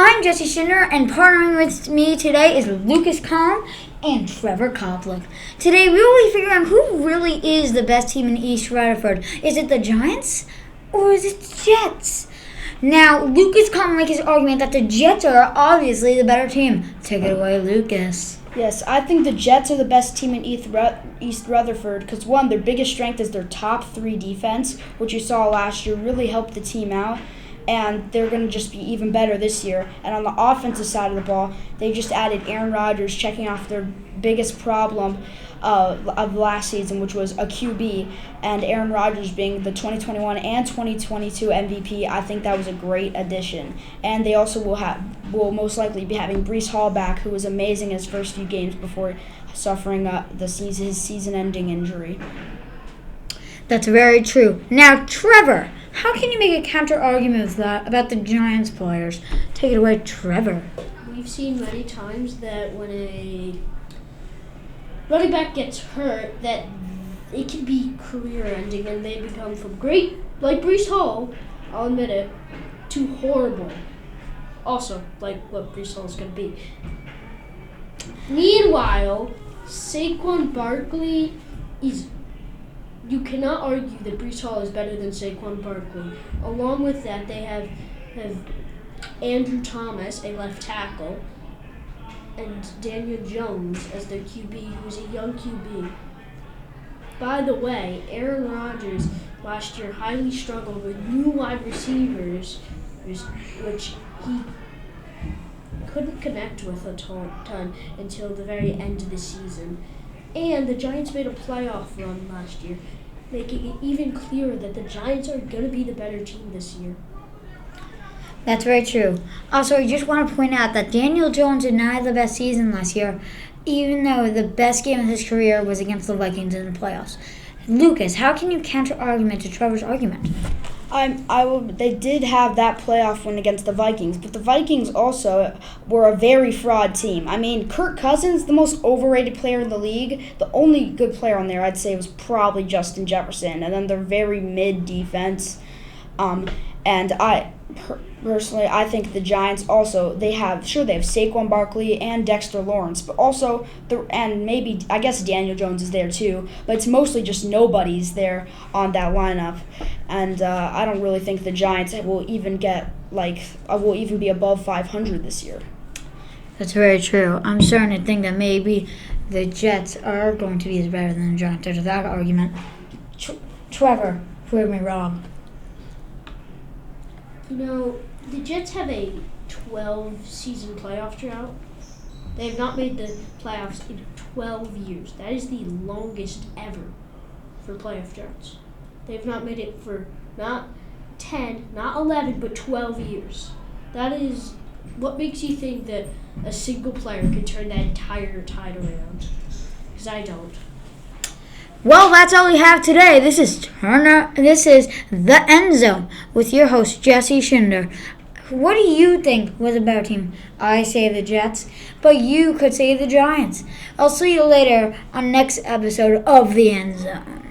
I'm Jesse Schindler, and partnering with me today is Lucas Kahn and Trevor Koplik. Today we will be figuring out who really is the best team in East Rutherford. Is it the Giants or is it the Jets? Now, Lucas Kahn makes his argument that the Jets are obviously the better team. Take it away, Lucas. Yes, I think the Jets are the best team in East Rutherford because, one, their biggest strength is their top three defense, which you saw last year really helped the team out, and they're going to just be even better this year. And on the offensive side of the ball, they just added Aaron Rodgers, checking off their biggest problem of last season, which was a QB, and Aaron Rodgers being the 2021 and 2022 MVP. I think that was a great addition. And they also will most likely be having Breece Hall back, who was amazing his first few games before suffering his season-ending injury. That's very true. Now, Trevor, how can you make a counter-argument with that about the Giants players? Take it away, Trevor. We've seen many times that when a running back gets hurt, that it can be career-ending, and they become from great, like Breece Hall, I'll admit it, to horrible. Also, like what Breece Hall is going to be. Meanwhile, Saquon Barkley is... You cannot argue that Breece Hall is better than Saquon Barkley. Along with that, they have Andrew Thomas, a left tackle, and Daniel Jones as their QB, who's a young QB. By the way, Aaron Rodgers last year highly struggled with new wide receivers, which he couldn't connect with a ton until the very end of the season. And the Giants made a playoff run last year, making it even clearer that the Giants are going to be the better team this year. That's very true. Also, I just want to point out that Daniel Jones did not have the best season last year, even though the best game of his career was against the Vikings in the playoffs. Lucas, how can you counter-argument to Trevor's argument? They did have that playoff win against the Vikings, but the Vikings also were a very fraud team. I mean, Kirk Cousins, the most overrated player in the league, the only good player on there I'd say was probably Justin Jefferson, and then their very mid defense. And personally, I think the Giants also, they have Saquon Barkley and Dexter Lawrence, but also, and maybe, I guess Daniel Jones is there too, but it's mostly just nobodies there on that lineup. And I don't really think the Giants will even be above 500 this year. That's very true. I'm starting to think that maybe the Jets are going to be better than the Giants after that argument. Trevor, prove me wrong. You know, the Jets have a 12-season playoff drought. They have not made the playoffs in 12 years. That is the longest ever for playoff droughts. They have not made it for not 10, not 11, but 12 years. That is what makes you think that a single player could turn that entire tide around. Because I don't. Well, that's all we have today. This is The End Zone with your host, Jesse Schindler. What do you think was a better team? I say the Jets, but you could say the Giants. I'll see you later on next episode of The End Zone.